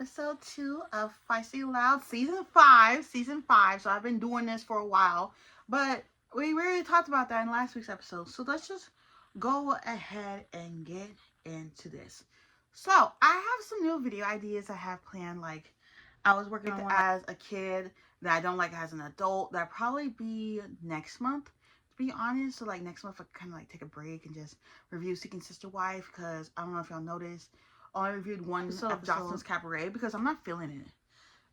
episode 2 of Feisty and Loud season 5. So I've been doing this for a while, but we really talked about that in last week's episode. So let's just go ahead and get into this. So I have some new video ideas I have planned. Like I was working on one as a kid that I don't like as an adult. That'll probably be next month, to be honest. So like next month I kind of like take a break and just review Seeking Sister Wife, because I don't know if y'all noticed, I reviewed one of Johnson's Cabaret because I'm not feeling it.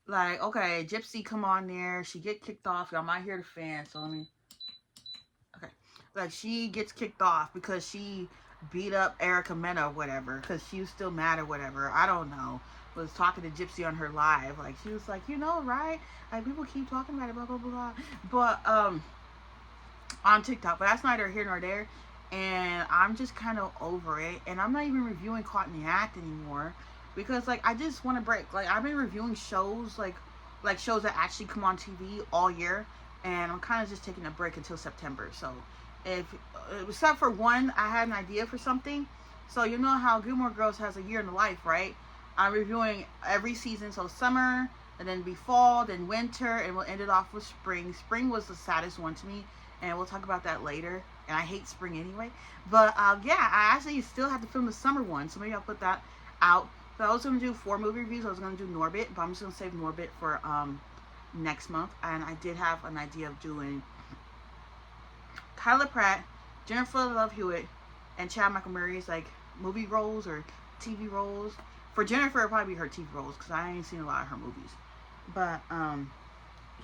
Like, okay, Gypsy come on there, she get kicked off. Y'all might hear the fan, so let me. Okay, like she gets kicked off because she beat up Erica Mena or whatever, because she was still mad or whatever. I don't know. Was talking to Gypsy on her live, like she was like, you know, right? Like people keep talking about it, blah blah blah. But on TikTok, but that's neither here nor there. And I'm just kind of over it, and I'm not even reviewing Caught in the Act anymore, because like I just want to break. Like I've been reviewing shows like shows that actually come on TV all year, and I'm kind of just taking a break until September. So if except for one, I had an idea for something. So you know how Gilmore Girls has a year in the life, right? I'm reviewing every season, so summer, and then be fall, then winter, and we'll end it off with spring. Spring was the saddest one to me, and we'll talk about that later. And I hate spring anyway. But yeah, I actually still have to film the summer one, so maybe I'll put that out. So I was going to do 4 movie reviews. I was going to do Norbit, but I'm just going to save Norbit for next month. And I did have an idea of doing Kyla Pratt, Jennifer Love Hewitt, and Chad Michael Murray's like movie roles or TV roles. For Jennifer, it'll probably be her TV roles, because I ain't seen a lot of her movies. But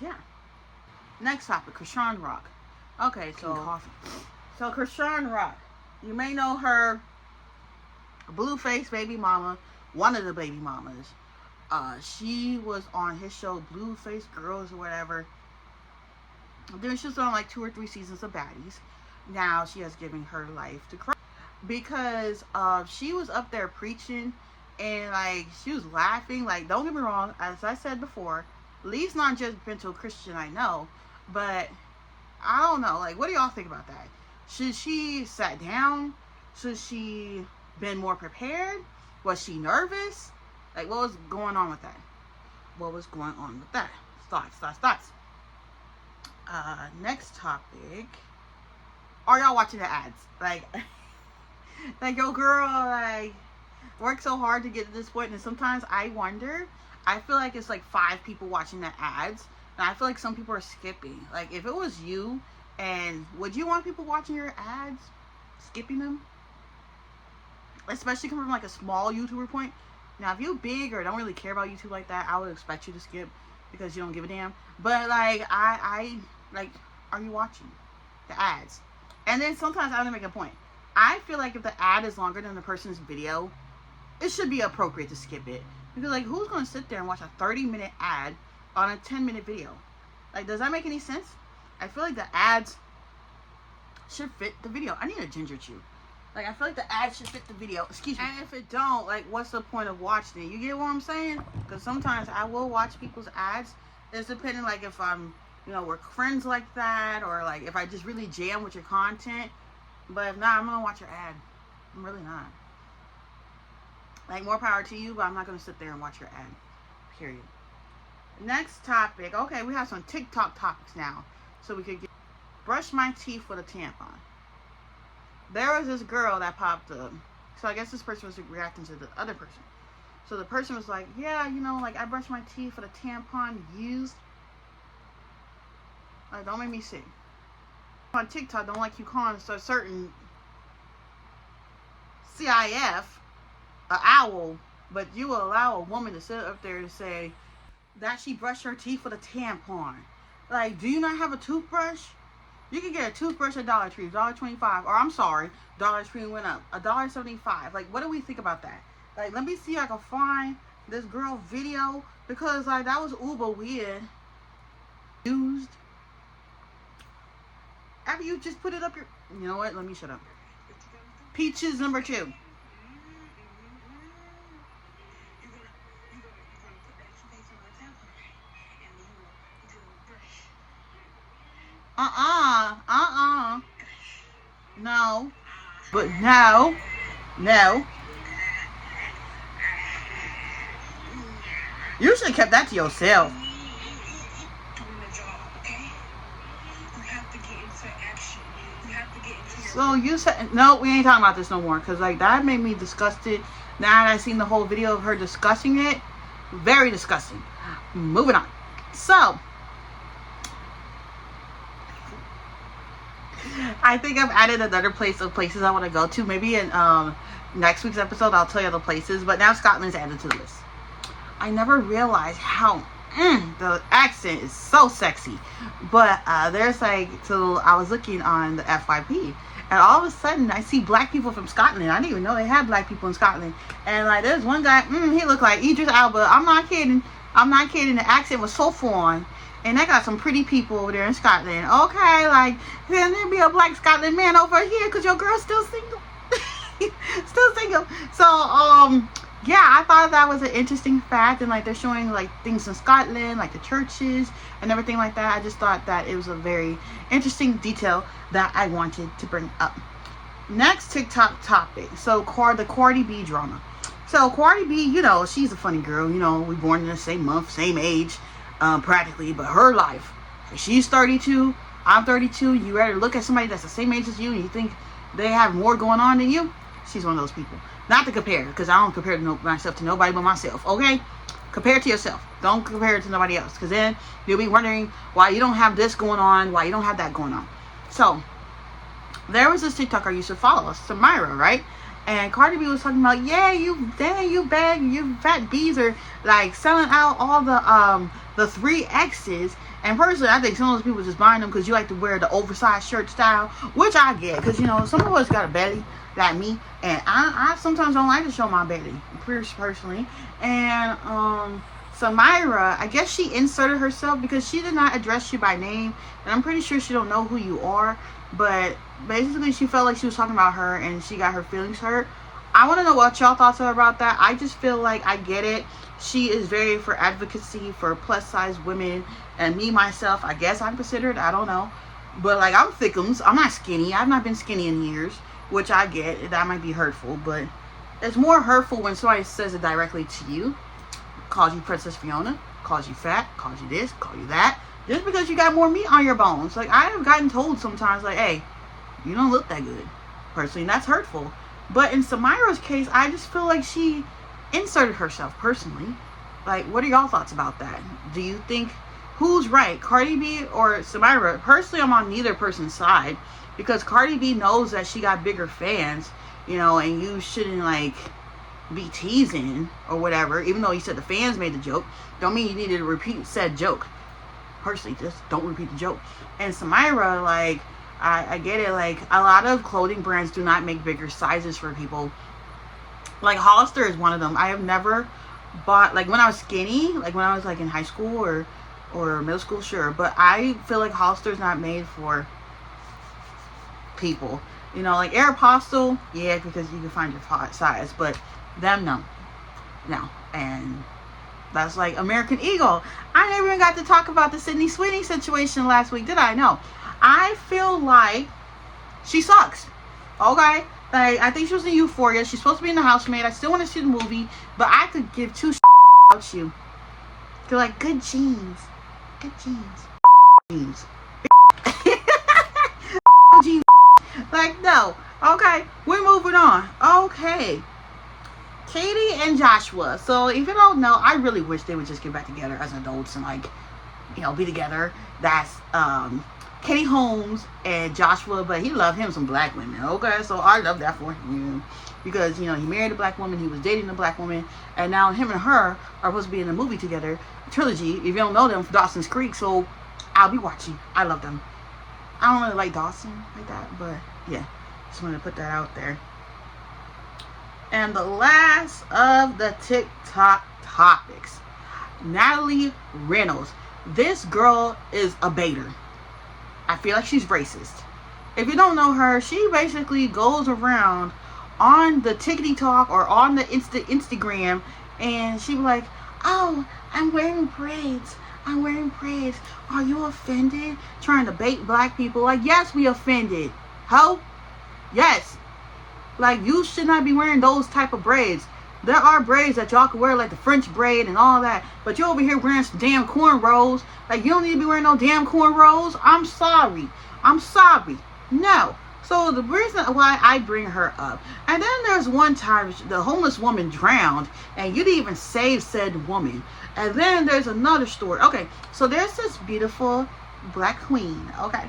yeah. Next topic, Krishan Rock. Okay, so Krishan Rock, you may know her, Blueface baby mama, one of the baby mamas. She was on his show Blueface Girls or whatever. Then she was on like 2 or 3 seasons of Baddies. Now she has given her life to Christ, because she was up there preaching, and like she was laughing. Like, don't get me wrong, as I said before, Lee's not judgmental Christian, I know, but I don't know. Like, what do y'all think about that? Should she sat down? Should she been more prepared? Was she nervous? Like, what was going on with that? What was going on with that? Thoughts. Next topic. Are y'all watching the ads? Like, like your girl, like, worked so hard to get to this point, and sometimes I wonder. I feel like it's like 5 people watching the ads. And I feel like some people are skipping. Like, if it was you, and would you want people watching your ads, skipping them? Especially coming from like a small YouTuber point. Now, if you're big or don't really care about YouTube like that, I would expect you to skip, because you don't give a damn. But like, I like, are you watching the ads? And then sometimes I want to make a point. I feel like if the ad is longer than the person's video, it should be appropriate to skip it. Because like, who's going to sit there and watch a 30-minute ad on a 10-minute video? Like, does that make any sense? I feel like the ads should fit the video. I need a ginger chew. Like, I feel like the ads should fit the video. Excuse me. And if it don't, like, what's the point of watching it? You get what I'm saying? Because sometimes I will watch people's ads. It's depending, like, if I'm, you know, we're friends like that, or like if I just really jam with your content. But if not, I'm gonna watch your ad. I'm really not. Like, more power to you, but I'm not gonna sit there and watch your ad. Period. Next topic. Okay, we have some TikTok topics now, so we could get brush my teeth with a tampon. There was this girl that popped up. So I guess this person was reacting to the other person. So the person was like, yeah, you know, like I brush my teeth with a tampon used. Like, don't make me sick. On TikTok, don't like you calling a certain CIF an owl, but you will allow a woman to sit up there and say that she brushed her teeth with a tampon. Like, do you not have a toothbrush? You can get a toothbrush at Dollar Tree, $1.25, or I'm sorry, Dollar Tree went up, $1.75. Like, what do we think about that? Like, let me see if I can find this girl video, because like that was uber weird. Used. After you just put it up your, you know what? Let me shut up. Peaches number 2. No. But no. You should have kept that to yourself. So you said, no, we ain't talking about this no more. Because, like, that made me disgusted. Now that I seen the whole video of her discussing it, very disgusting. Moving on. So, I think I've added another places I want to go to. Maybe in next week's episode, I'll tell you the places. But now Scotland's added to the list. I never realized how the accent is so sexy. But there's like, so I was looking on the FYP. And all of a sudden, I see black people from Scotland. I didn't even know they had black people in Scotland. And, like, there's one guy, he looked like Idris Elba. I'm not kidding. The accent was so foreign. And they got some pretty people over there in Scotland. Okay, like, then there be a black Scotland man over here because your girl's still single. Still single. So, yeah, I thought that was an interesting fact. And, like, they're showing, like, things in Scotland, like the churches and everything like that. I just thought that it was a very interesting detail that I wanted to bring up. Next TikTok topic. So, the Cardi B drama. So, Cardi B, you know, she's a funny girl. You know, we born in the same month, same age, practically. But her life, she's 32, I'm 32. You rather look at somebody that's the same age as you and you think they have more going on than you? She's one of those people. Not to compare, because I don't compare myself to nobody but myself, okay? Compare it to yourself. Don't compare it to nobody else, because then you'll be wondering why you don't have this going on, why you don't have that going on. So, there was this TikToker I used to follow, Samira, right? And Cardi B was talking about, yeah, you fat bees are, like, selling out all the 3Xs. And personally, I think some of those people just buying them because you like to wear the oversized shirt style, which I get, because, you know, some of us got a belly like me, and I sometimes don't like to show my belly, personally. And Samira, I guess she inserted herself because she did not address you by name, and I'm pretty sure she don't know who you are, but basically she felt like she was talking about her and she got her feelings hurt. I want to know what y'all thoughts are about that. I just feel like I get it. She is very for advocacy for plus size women, and me myself, I guess I'm considered, I don't know, but like, I'm thickums, I'm not skinny, I've not been skinny in years, which I get, that might be hurtful, but it's more hurtful when somebody says it directly to you, calls you Princess Fiona, calls you fat, calls you this, calls you that, just because you got more meat on your bones. Like, I have gotten told sometimes, like, hey, you don't look that good, personally, and that's hurtful. But in Samira's case, I just feel like she inserted herself, personally. Like, what are y'all thoughts about that? Do you think, who's right, Cardi B or Samira? Personally, I'm on neither person's side, because Cardi B knows that she got bigger fans, you know, and you shouldn't, like, be teasing or whatever. Even though you said the fans made the joke, don't mean you needed to repeat said joke. Personally, just don't repeat the joke. And Samira, like, I get it, like, a lot of clothing brands do not make bigger sizes for people. Like, Hollister is one of them. I have never bought, like, when I was skinny, like, when I was, like, in high school or middle school, sure, but I feel like Hollister's not made for people, you know, like Aeropostale, yeah, because you can find your size, but them, no, and that's like American Eagle. I never even got to talk about the Sydney Sweeney situation last week, did I? No, I feel like she sucks, okay? Like, I think she was in Euphoria, she's supposed to be in The Housemaid, I still want to see the movie, but I could give two about you. They're like, good jeans, jeans. Like, no. Okay, we're moving on. Okay, Katie and Joshua. So if you don't know, I really wish they would just get back together as adults and, like, you know, be together. That's Katie Holmes and Joshua, but he loved him some black women. Okay, so I love that for him, because, you know, he married a black woman, he was dating a black woman, and now him and her are supposed to be in a movie together, trilogy. If you don't know them, Dawson's Creek. So I'll be watching. I love them. I don't really like Dawson like that, but yeah, just wanted to put that out there. And the last of the TikTok topics, Natalie Reynolds. This girl is a baiter. I feel like she's racist. If you don't know her, she basically goes around on the TikTok or on the Instagram, and she be like, oh, I'm wearing braids. Are you offended? Trying to bait black people. Like, yes, we offended. Ho? Yes. Like, you should not be wearing those type of braids. There are braids that y'all can wear, like the French braid and all that. But you over here wearing some damn cornrows. Like, you don't need to be wearing no damn cornrows. I'm sorry. I'm sorry. No. So the reason why I bring her up. And then there's one time the homeless woman drowned. And you didn't even save said woman. And then there's another story. Okay. So there's this beautiful black queen. Okay.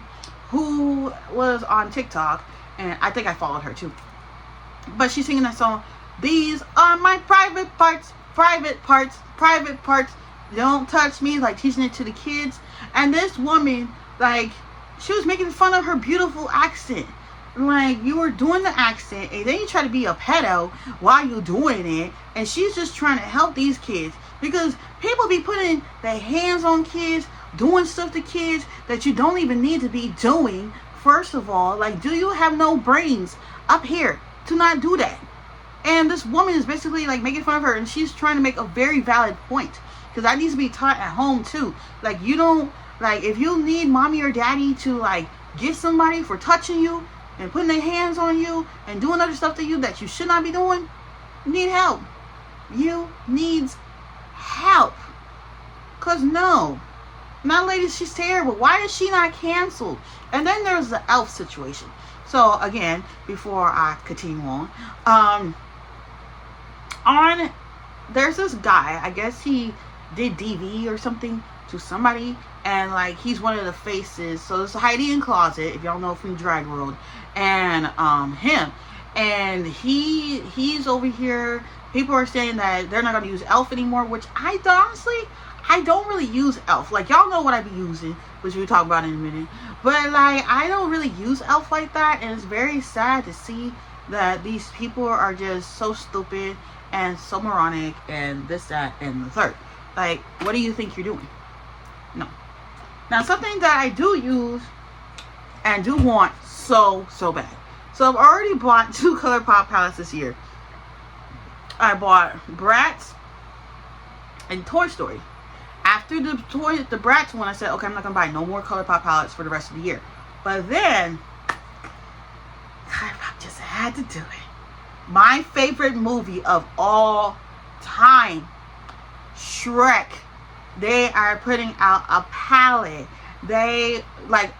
Who was on TikTok. And I think I followed her too. But she's singing that song. These are my private parts, private parts, private parts. Don't touch me, like teaching it to the kids. And this woman, like, she was making fun of her beautiful accent. Like, you were doing the accent, and then you try to be a pedo while you're doing it. And she's just trying to help these kids. Because people be putting their hands on kids, doing stuff to kids that you don't even need to be doing. First of all, like, do you have no brains up here to not do that? And this woman is basically like making fun of her, and she's trying to make a very valid point, because that needs to be taught at home too. Like, you don't, like, if you need mommy or daddy to like get somebody for touching you and putting their hands on you and doing other stuff to you that you should not be doing, you need help. You needs help. Cause no, that lady, she's terrible. Why is she not canceled? And then there's the elf situation. So again, before I continue on, there's this guy, I guess he did DV or something to somebody, and like he's one of the faces. So it's Heidi in Closet, if y'all know from Drag World, and him, and he's over here. People are saying that they're not gonna use Elf anymore, which I don't really use Elf. Like, y'all know what I be using, which we'll talk about in a minute. But like, I don't really use Elf like that, and it's very sad to see that these people are just so stupid and so moronic and this, that, and the third. Like, what do you think you're doing? No. Now, something that I do use and do want so bad. So I've already bought 2 ColourPop palettes this year. I bought Bratz and Toy Story. After the Bratz one, I said, okay, I'm not gonna buy no more ColourPop palettes for the rest of the year. But then ColourPop just had to do it. My favorite movie of all time, Shrek. They are putting out a palette. They like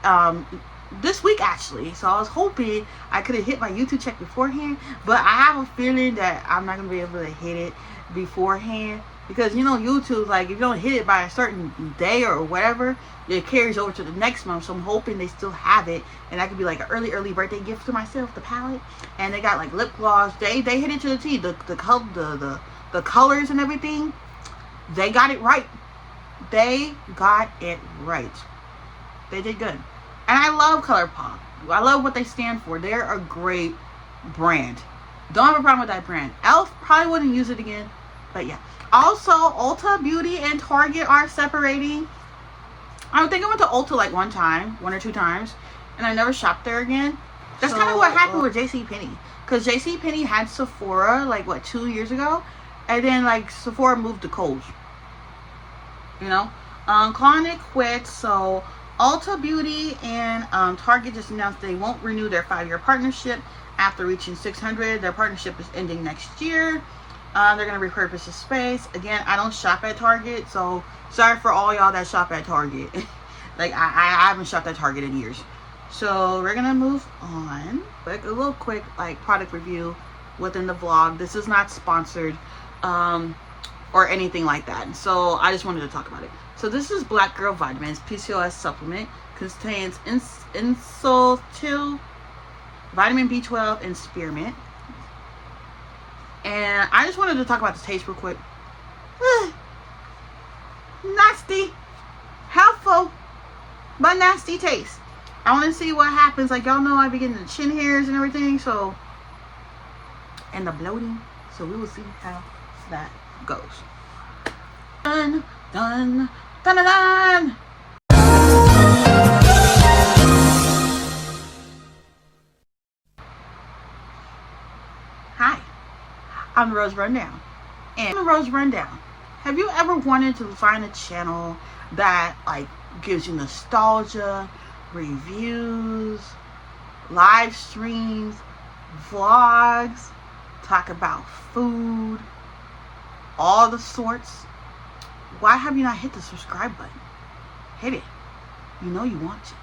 this week actually. So I was hoping I could have hit my YouTube check beforehand, but I have a feeling that I'm not gonna be able to hit it beforehand, because you know YouTube, like, if you don't hit it by a certain day or whatever, it carries over to the next month. So I'm hoping they still have it, and that could be like an early birthday gift to myself, the palette. And they got like lip gloss. They hit it to the T. The colors and everything, they got it right. They got it right. They did good. And I love ColourPop. I love what they stand for. They're a great brand. Don't have a problem with that brand. Elf, probably wouldn't use it again, but yeah. Also, Ulta Beauty and Target are separating. I think I went to Ulta like one or two times, and I never shopped there again. That's kind of what happened with JCPenney. Because JCPenney had Sephora like, what, 2 years ago? And then like Sephora moved to Kohl's. You know? Calling it quits. So Ulta Beauty and Target just announced they won't renew their 5-year partnership after reaching 600. Their partnership is ending next year. They're going to repurpose the space. Again, I don't shop at Target, so sorry for all y'all that shop at Target. Like, I haven't shopped at Target in years. So we're going to move on. Like a little quick like product review within the vlog. This is not sponsored or anything like that. So I just wanted to talk about it. So this is Black Girl Vitamins PCOS supplement. Contains insultil, vitamin B12, and spearmint. And I just wanted to talk about the taste real quick. Nasty, helpful, but nasty taste. I want to see what happens. Like, y'all know I be getting the chin hairs and everything, so, and the bloating. So we will see how that goes. Dun dun dun dun dun. Hi, I'm the Rose Rundown. And the Rose Rundown. Have you ever wanted to find a channel that like gives you nostalgia, reviews, live streams, vlogs, talk about food, all the sorts, why have you not hit the subscribe button? Hit it. You know you want to.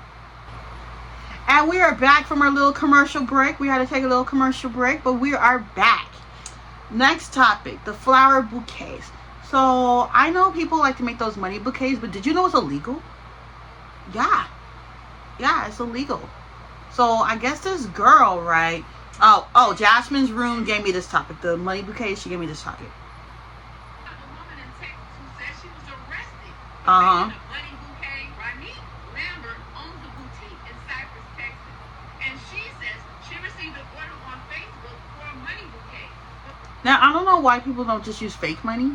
And we are back from our little commercial break. We had to take a little commercial break, but we are back. Next topic, the flower bouquets. So I know people like to make those money bouquets, but did you know it's illegal? Yeah, it's illegal. So I guess this girl, right? Oh, Jasmine's room gave me this topic. The money bouquet, she gave me this topic. Uh-huh. Now, I don't know why people don't just use fake money,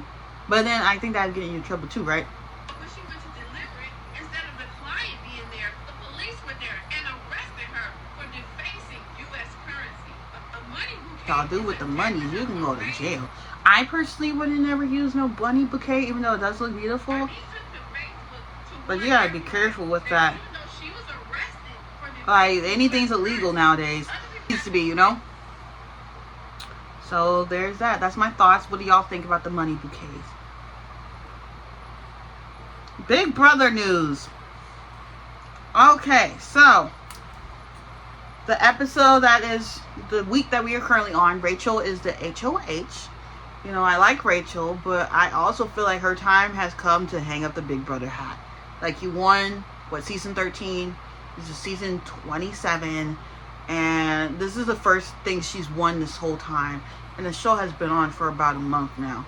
but then I think that'd get you in trouble too, right? When she went to deliver it, instead of the client being there, the police were there and arrested her for defacing U.S. currency. A money bouquet. Y'all do with the money, you can go to jail. I personally wouldn't never use no bunny bouquet, even though it does look beautiful. But you gotta be careful with that. Like, anything's illegal nowadays. It used to be, you know? So there's that. That's my thoughts. What do y'all think about the money bouquets? Big Brother news. Okay, so the episode that is the week that we are currently on, Rachel is the HOH. You know, I like Rachel, but I also feel like her time has come to hang up the Big Brother hat. Like, you won, season 13? This is season 27. And this is the first thing she's won this whole time. And the show has been on for about a month now.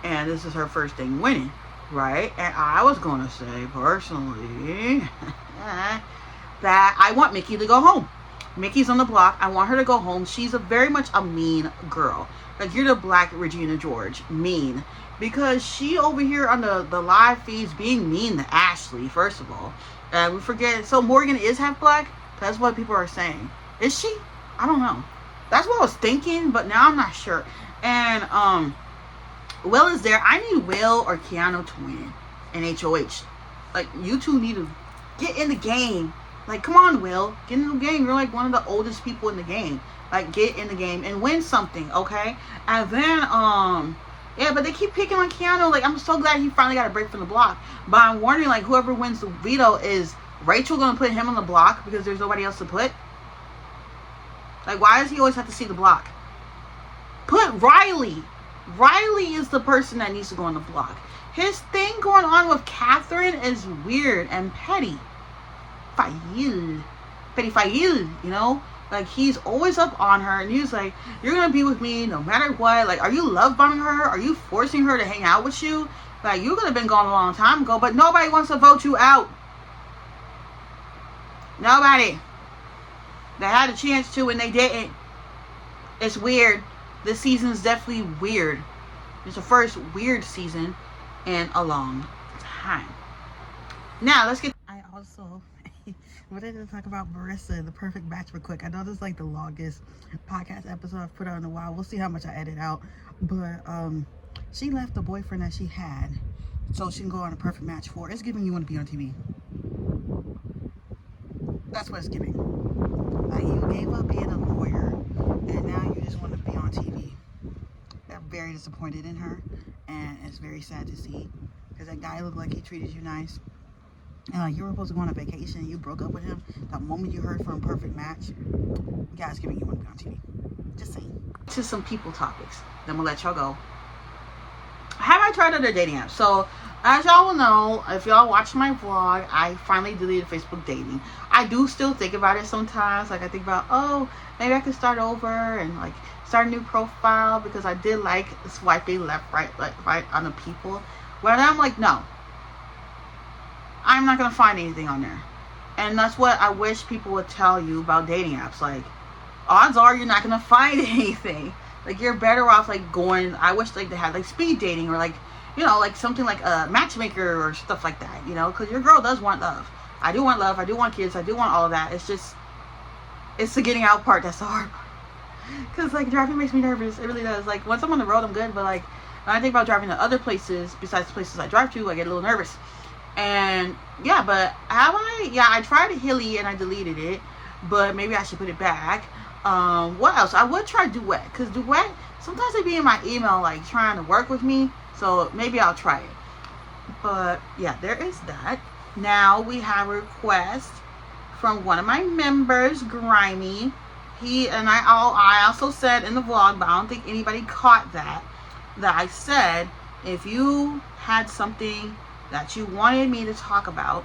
And this is her first thing winning, right? And I was going to say, personally, that I want Mickey to go home. Mickey's on the block. I want her to go home. She's very much a mean girl. Like, you're the black Regina George. Mean. Because she over here on the live feeds being mean to Ashley, first of all. And we forget, so Morgan is half black? That's what people are saying. Is she? I don't know. That's what I was thinking, but now I'm not sure. And Will is there. I need Will or Keanu to win in HOH. Like, you two need to get in the game. Like, come on, Will. Get in the game. You're like one of the oldest people in the game. Like, get in the game and win something, okay? And then, yeah, but they keep picking on Keanu. Like, I'm so glad he finally got a break from the block. But I'm wondering, like, whoever wins the veto, is Rachel going to put him on the block because there's nobody else to put? Like, why does he always have to see the block? Put Riley. Riley is the person that needs to go on the block. His thing going on with Catherine is weird and petty. Petty Fail, you know? Like, he's always up on her, and he's like, you're gonna be with me no matter what. Like, are you love bombing her? Are you forcing her to hang out with you? Like, you could have been gone a long time ago, but nobody wants to vote you out. Nobody. They had a chance to and they didn't. It's weird. This season's definitely weird. It's the first weird season in a long time. Now, let's get... I also wanted to talk about Marissa, the perfect match, real quick. I know this is like the longest podcast episode I've put out in a while. We'll see how much I edit out. But she left the boyfriend that she had so she can go on a perfect match for. It's giving you want to be on TV. That's what it's giving. Like, you gave up being a lawyer and now you just want to be on TV. I'm very disappointed in her, and it's very sad to see, because that guy looked like he treated you nice. And like, you were supposed to go on a vacation and you broke up with him. That moment you heard from a perfect match, you guys giving you want to be on TV. Just saying. To some people topics, then we'll let y'all go. Have I tried other dating apps? So, as y'all will know, if y'all watch my vlog, I finally deleted Facebook dating. I do still think about it sometimes. Like, I think about, oh, maybe I could start over and like start a new profile, because I did like swiping left, right on the people. But I'm like, no, I'm not gonna find anything on there. And that's what I wish people would tell you about dating apps. Like, odds are you're not gonna find anything. Like, you're better off like going, I wish like they had like speed dating, or like, you know, like something like a matchmaker or stuff like that, you know, because your girl does want love. I do want love, I do want kids, I do want all of that. It's just, it's the getting out part that's the hard part. Because like, driving makes me nervous. It really does. Like, once I'm on the road, I'm good, but like, when I think about driving to other places besides the places I drive to, I get a little nervous. And yeah, but have I? Yeah, I tried Hilly and I deleted it, but maybe I should put it back. What else? I would try Duet, because Duet, sometimes they be in my email like trying to work with me, So maybe I'll try it. But yeah, there is that. Now we have a request from one of my members, Grimy. He and I also said in the vlog, but I don't think anybody caught that I said if you had something that you wanted me to talk about,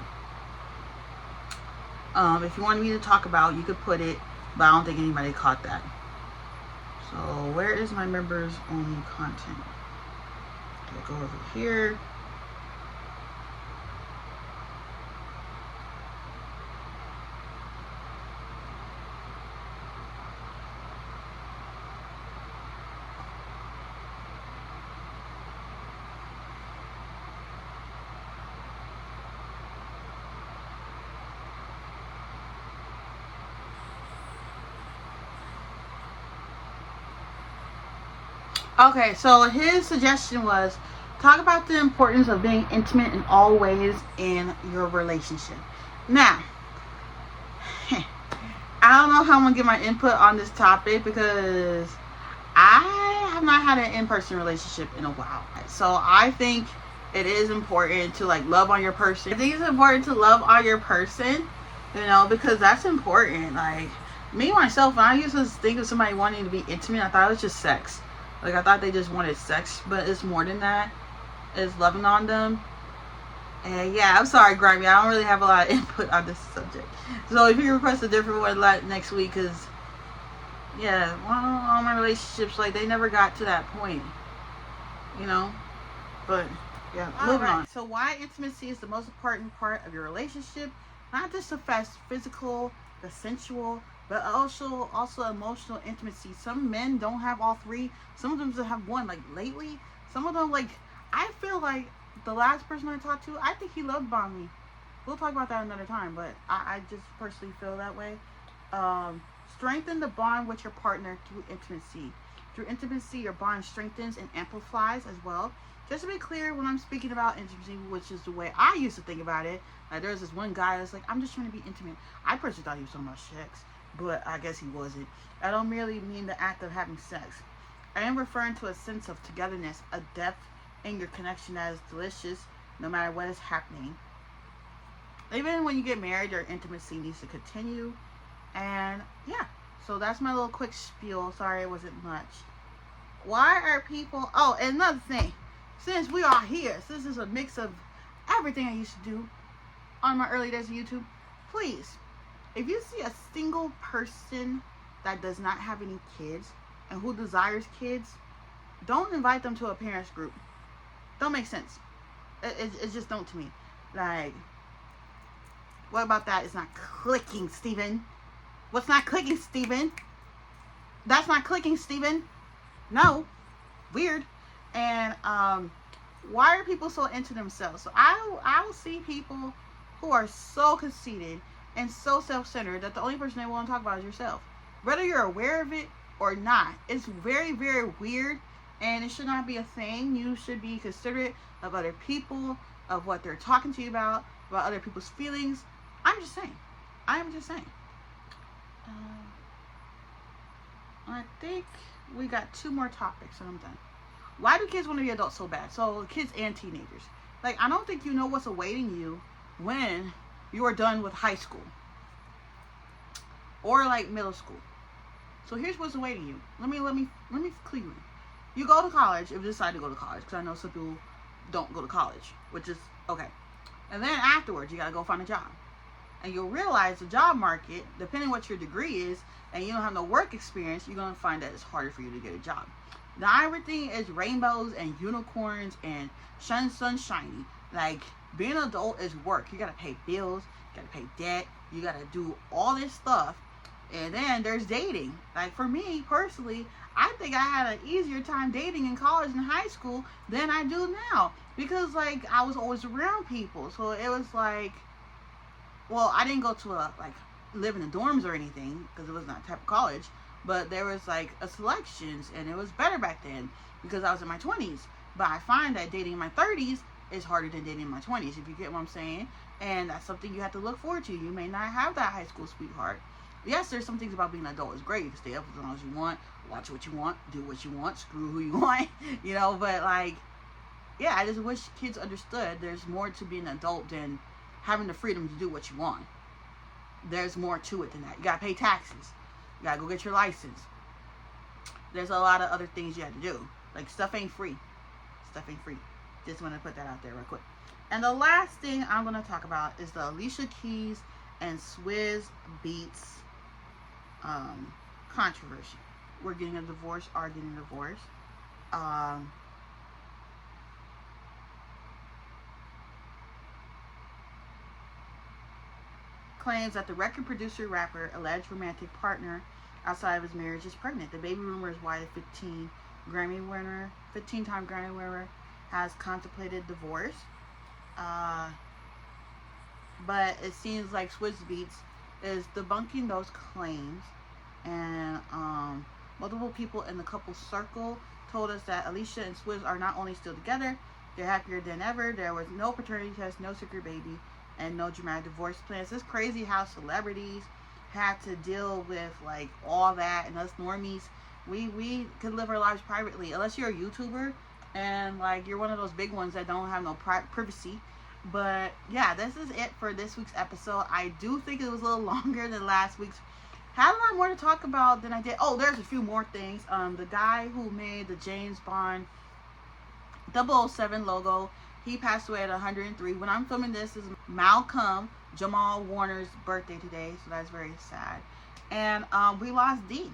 if you wanted me to talk about, you could put it, but I don't think anybody caught that. So where is my members only content? I'll go over here. Okay, so his suggestion was talk about the importance of being intimate in all ways in your relationship. Now, I don't know how I'm going to get my input on this topic because I have not had an in-person relationship in a while. So I think it is important to like love on your person. I think it's important to love on your person, you know, because that's important. Like me, myself, when I used to think of somebody wanting to be intimate, I thought it was just sex. Like, I thought they just wanted sex, but it's more than that. It's loving on them. And yeah, I'm sorry, Grimy. I don't really have a lot of input on this subject. So if you request a different one next week, because, yeah, all my relationships, like, they never got to that point. You know? But, yeah, moving on. So why intimacy is the most important part of your relationship? Not just the physical, the sensual, but also emotional intimacy. Some men don't have all three. Some of them just have one. Like lately, some of them, like, I feel like the last person I talked to, I think he loved bombed me. We'll talk about that another time, but I just personally feel that way. Strengthen the bond with your partner through intimacy. Through intimacy, your bond strengthens and amplifies as well. Just to be clear, when I'm speaking about intimacy, which is the way I used to think about it, like there's this one guy that's like, I'm just trying to be intimate. I personally thought he was talking about sex, but I guess he wasn't. I don't merely mean the act of having sex. I am referring to a sense of togetherness, a depth in your connection that is delicious no matter what is happening. Even when you get married, your intimacy needs to continue. And yeah, so that's my little quick spiel. Sorry it wasn't much. Why are people... Oh, and another thing. Since we are here, since this is a mix of everything I used to do on my early days of YouTube, please, if you see a single person that does not have any kids and who desires kids, don't invite them to a parents group. Don't make sense. It just don't to me. Like, what about that? It's not clicking, Steven. What's not clicking, Steven? That's not clicking, Steven. No. Weird. And why are people so into themselves? So I will see people who are so conceited and so self-centered that the only person they want to talk about is yourself. Whether you're aware of it or not, it's very, very weird, and it should not be a thing. You should be considerate of other people, of what they're talking to you about other people's feelings. I'm just saying. I am just saying. I think we got 2 more topics and I'm done. Why do kids want to be adults so bad? So kids and teenagers. Like, I don't think you know what's awaiting you when you are done with high school or like middle school. So here's what's awaiting you. Let me clear you. You go to college if you decide to go to college, because I know some people don't go to college, which is okay. And then afterwards, you gotta go find a job, and you'll realize the job market, depending what your degree is, and you don't have no work experience, you're gonna find that it's harder for you to get a job. Now everything is rainbows and unicorns and sunshiny. Like, being an adult is work. You gotta pay bills, you gotta pay debt, you gotta do all this stuff. And then there's dating. Like, for me personally, I think I had an easier time dating in college and high school than I do now, because like I was always around people. So it was like, well, I didn't go to live in the dorms or anything, because it was not type of college, but there was like a selections, and it was better back then because I was in my 20s. But I find that dating in my 30s is harder than dating in my 20s, if you get what I'm saying. And that's something you have to look forward to. You may not have that high school sweetheart. Yes, there's some things about being an adult. It's great. You can stay up as long as you want, watch what you want, do what you want, screw who you want, you know. But like, yeah, I just wish kids understood there's more to being an adult than having the freedom to do what you want. There's more to it than that. You gotta pay taxes. You gotta go get your license. There's a lot of other things you have to do. Like, stuff ain't free. Stuff ain't free. Just want to put that out there real quick. And the last thing I'm going to talk about is the Alicia Keys and Swizz Beatz controversy. We're getting a divorce, are getting a divorce. Claims that the record producer rapper alleged romantic partner outside of his marriage is pregnant. The baby rumor is why the 15-time Grammy winner has contemplated divorce. But it seems like Swizz Beatz is debunking those claims, and multiple people in the couple's circle told us that Alicia and Swizz are not only still together, they're happier than ever. There was no paternity test, no secret baby, and no dramatic divorce plans. It's crazy how celebrities had to deal with like all that, and us normies, we could live our lives privately, unless you're a YouTuber and like you're one of those big ones that don't have no privacy. But yeah, this is it for this week's episode. I do think it was a little longer than last week's. Had a lot more to talk about than I did. Oh, there's a few more things. The guy who made the James Bond 007 logo, he passed away at 103. When I'm filming this is Malcolm Jamal Warner's birthday today, so that's very sad. And we lost Dee.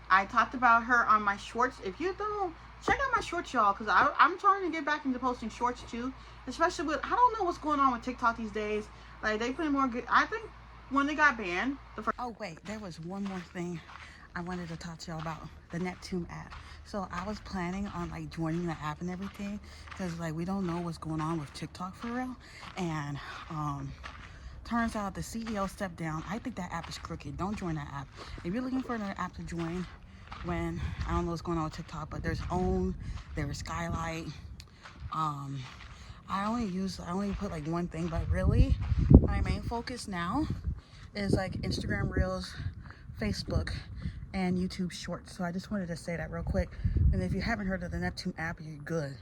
I talked about her on my shorts. If you don't, check out my shorts, y'all, because I'm trying to get back into posting shorts too. Especially with, I don't know what's going on with TikTok these days. Like, they put in more good, I think when they got banned. Oh wait, there was one more thing I wanted to talk to y'all about, the Neptune app. So I was planning on like joining the app and everything, because like we don't know what's going on with TikTok for real. And turns out the CEO stepped down. I think that app is crooked. Don't join that app. If you're looking for another app to join, when I don't know what's going on with TikTok, but there's OWN, there's Skylight. I only put like one thing, but really my main focus now is like Instagram Reels, Facebook, and YouTube Shorts. So I just wanted to say that real quick. And if you haven't heard of the Neptune app, you're good,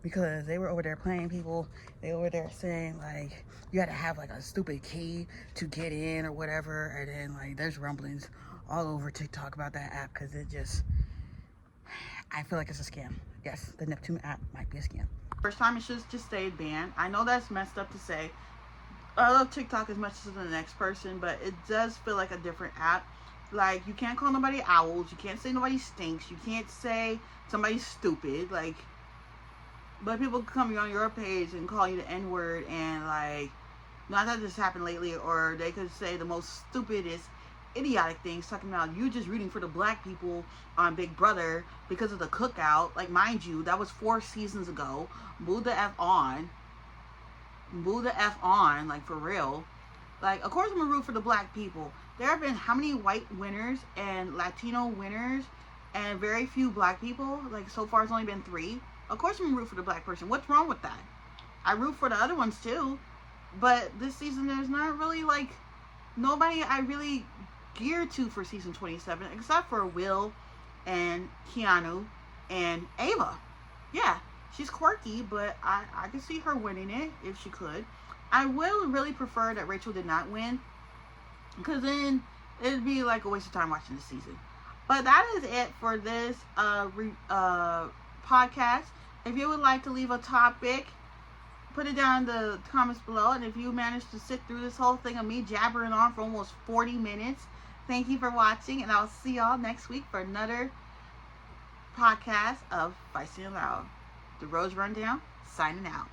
because they were over there playing people. They were over there saying like you had to have like a stupid key to get in or whatever. And then like there's rumblings all over TikTok about that app, because it just, I feel like it's a scam. Yes, the Neptune app might be a scam. First time it should just stay banned. I know that's messed up to say. I love TikTok as much as the next person, but it does feel like a different app. Like, you can't call nobody owls. You can't say nobody stinks. You can't say somebody's stupid. Like, but people come on your page and call you the N-word, and like, not that this happened lately, or they could say the most stupidest, idiotic things, talking about you just rooting for the black people on Big Brother because of the cookout. Like, mind you, that was 4 seasons ago. Move the F on. Move the F on, like, for real. Like, of course I'm gonna root for the black people. There have been how many white winners and Latino winners and very few black people? Like, so far it's only been 3. Of course I'm gonna root for the black person. What's wrong with that? I root for the other ones too. But this season there's not really like nobody I really geared to for season 27, except for Will and Keanu and Ava. Yeah, she's quirky, but I could see her winning it if she could. I will really prefer that Rachel did not win, because then it'd be like a waste of time watching the season. But that is it for this podcast. If you would like to leave a topic, put it down in the comments below. And if you managed to sit through this whole thing of me jabbering on for almost 40 minutes, thank you for watching, and I'll see y'all next week for another podcast of Feisty and Loud. The Rose Rundown, signing out.